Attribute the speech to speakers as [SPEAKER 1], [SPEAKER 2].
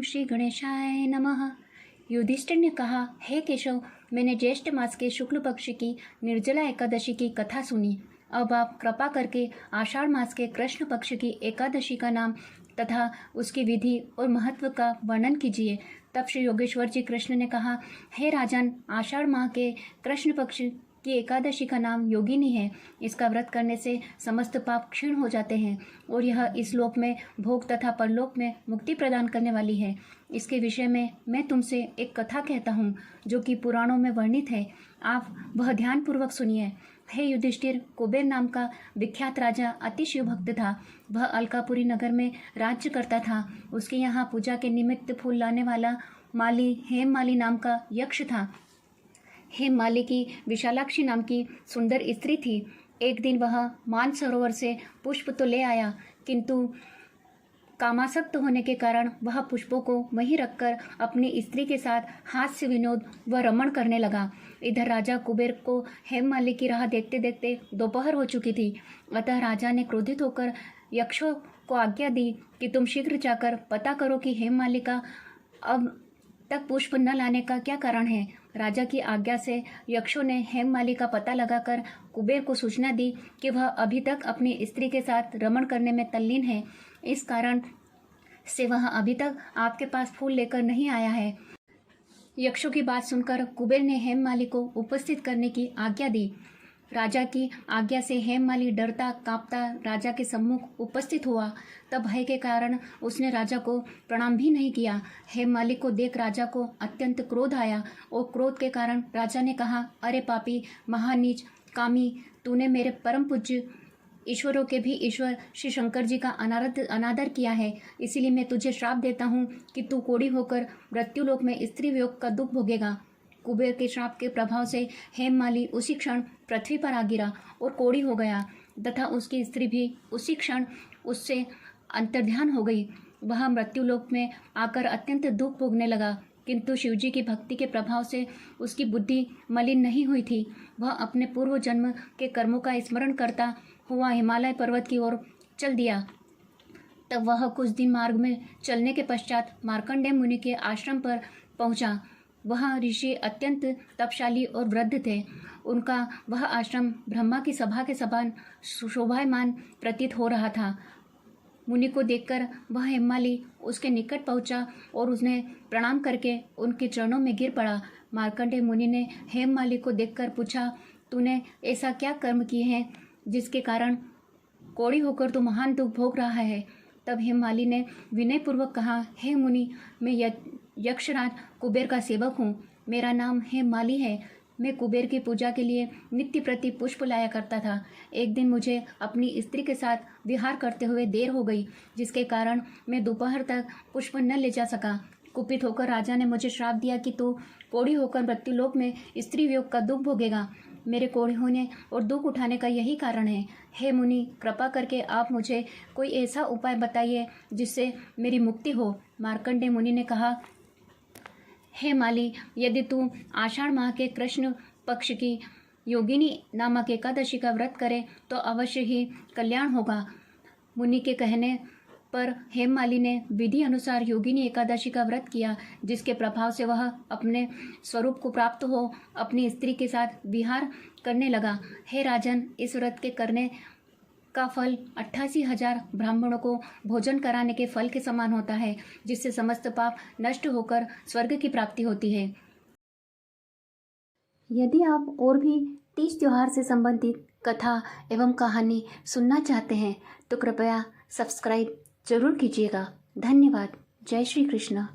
[SPEAKER 1] श्री गणेशाय नमः। युधिष्ठिर ने कहा, हे केशव, मैंने ज्येष्ठ मास के शुक्ल पक्ष की निर्जला एकादशी की कथा सुनी। अब आप कृपा करके आषाढ़ मास के कृष्ण पक्ष की एकादशी का नाम तथा उसकी विधि और महत्व का वर्णन कीजिए। तब श्री योगेश्वर जी कृष्ण ने कहा, हे राजन, आषाढ़ माह के कृष्ण पक्ष की एकादशी का नाम योगिनी है। इसका व्रत करने से समस्त पाप क्षीण हो जाते हैं और यह इस लोक में भोग तथा परलोक में मुक्ति प्रदान करने वाली है। इसके विषय में मैं तुमसे एक कथा कहता हूँ जो कि पुराणों में वर्णित है। आप वह ध्यानपूर्वक सुनिए। हे युधिष्ठिर, कुबेर नाम का विख्यात राजा अति शिव भक्त था। वह अलकापुरी नगर में राज्य करता था। उसके यहाँ पूजा के निमित्त फूल लाने वाला माली हेममाली नाम का यक्ष था। हेममाली की विशालाक्षी नाम की सुंदर स्त्री थी। एक दिन वह मानसरोवर से पुष्प तो ले आया, किंतु कामासक्त होने के कारण वह पुष्पों को वहीं रखकर अपनी स्त्री के साथ हास्य विनोद व रमण करने लगा। इधर राजा कुबेर को हेममाली की राह देखते देखते दोपहर हो चुकी थी। अतः राजा ने क्रोधित होकर यक्षों को आज्ञा दी कि तुम शीघ्र जाकर पता करो कि हेममाली का अब तक पुष्प न लाने का क्या कारण है। राजा की आज्ञा से यक्षों ने हेममाली का पता लगाकर कुबेर को सूचना दी कि वह अभी तक अपनी स्त्री के साथ रमण करने में तल्लीन है। इस कारण से वह अभी तक आपके पास फूल लेकर नहीं आया है। यक्षों की बात सुनकर कुबेर ने हेममाली को उपस्थित करने की आज्ञा दी। राजा की आज्ञा से हेममाली डरता कांपता राजा के सम्मुख उपस्थित हुआ। तब भय के कारण उसने राजा को प्रणाम भी नहीं किया। हेममाली को देख राजा को अत्यंत क्रोध आया और क्रोध के कारण राजा ने कहा, अरे पापी, महानीच, कामी, तूने मेरे परम पूज्य ईश्वरों के भी ईश्वर श्री शंकर जी का अनादर किया है। इसीलिए मैं तुझे श्राप देता हूँ कि तू कोढ़ी होकर मृत्युलोक में स्त्री वियोग का दुख भोगेगा। कुबेर के श्राप के प्रभाव से हेममाली उसी क्षण पृथ्वी पर आ गिरा और कोढ़ी हो गया तथा उसकी स्त्री भी उसी क्षण उससे अंतर्ध्यान हो गई। वह मृत्युलोक में आकर अत्यंत दुख भोगने लगा, किंतु शिवजी की भक्ति के प्रभाव से उसकी बुद्धि मलिन नहीं हुई थी। वह अपने पूर्व जन्म के कर्मों का स्मरण करता हुआ हिमालय पर्वत की ओर चल दिया। तब वह कुछ दिन मार्ग में चलने के पश्चात मार्कंडेय मुनि के आश्रम पर पहुंचा। वह ऋषि अत्यंत तपशाली और वृद्ध थे। उनका वह आश्रम ब्रह्मा की सभा के समान शोभायमान प्रतीत हो रहा था। मुनि को देखकर वह हेममाली उसके निकट पहुंचा और उसने प्रणाम करके उनके चरणों में गिर पड़ा। मार्कंडेय मुनि ने हेममाली को देखकर पूछा, तूने ऐसा क्या कर्म किए हैं जिसके कारण कोढ़ी होकर तू महान दुख भोग रहा है। तब हेममाली ने विनयपूर्वक कहा, हे मुनि, मैं यक्षराज कुबेर का सेवक हूँ। मेरा नाम हेममाली है। मैं कुबेर की पूजा के लिए नित्य प्रति पुष्प लाया करता था। एक दिन मुझे अपनी स्त्री के साथ विहार करते हुए देर हो गई, जिसके कारण मैं दोपहर तक पुष्प न ले जा सका। कुपित होकर राजा ने मुझे श्राप दिया कि तू कोढ़ी होकर मृत्युलोक में स्त्री वियोग का दुख भोगेगा। मेरे कोढ़ी होने और दुख उठाने का यही कारण है। हे मुनि, कृपा करके आप मुझे कोई ऐसा उपाय बताइए जिससे मेरी मुक्ति हो। मार्कंडेय मुनि ने कहा, हे माली, यदि तू आषाढ़ माह के कृष्ण पक्ष की योगिनी नामक एकादशी का व्रत करे तो अवश्य ही कल्याण होगा। मुनि के कहने पर हेममाली ने विधि अनुसार योगिनी एकादशी का व्रत किया, जिसके प्रभाव से वह अपने स्वरूप को प्राप्त हो अपनी स्त्री के साथ विहार करने लगा। हे राजन, इस व्रत के करने का फल 88,000 ब्राह्मणों को भोजन कराने के फल के समान होता है, जिससे समस्त पाप नष्ट होकर स्वर्ग की प्राप्ति होती है। यदि आप और भी तीज त्योहार से संबंधित कथा एवं कहानी सुनना चाहते हैं तो कृपया सब्सक्राइब जरूर कीजिएगा। धन्यवाद। जय श्री कृष्ण।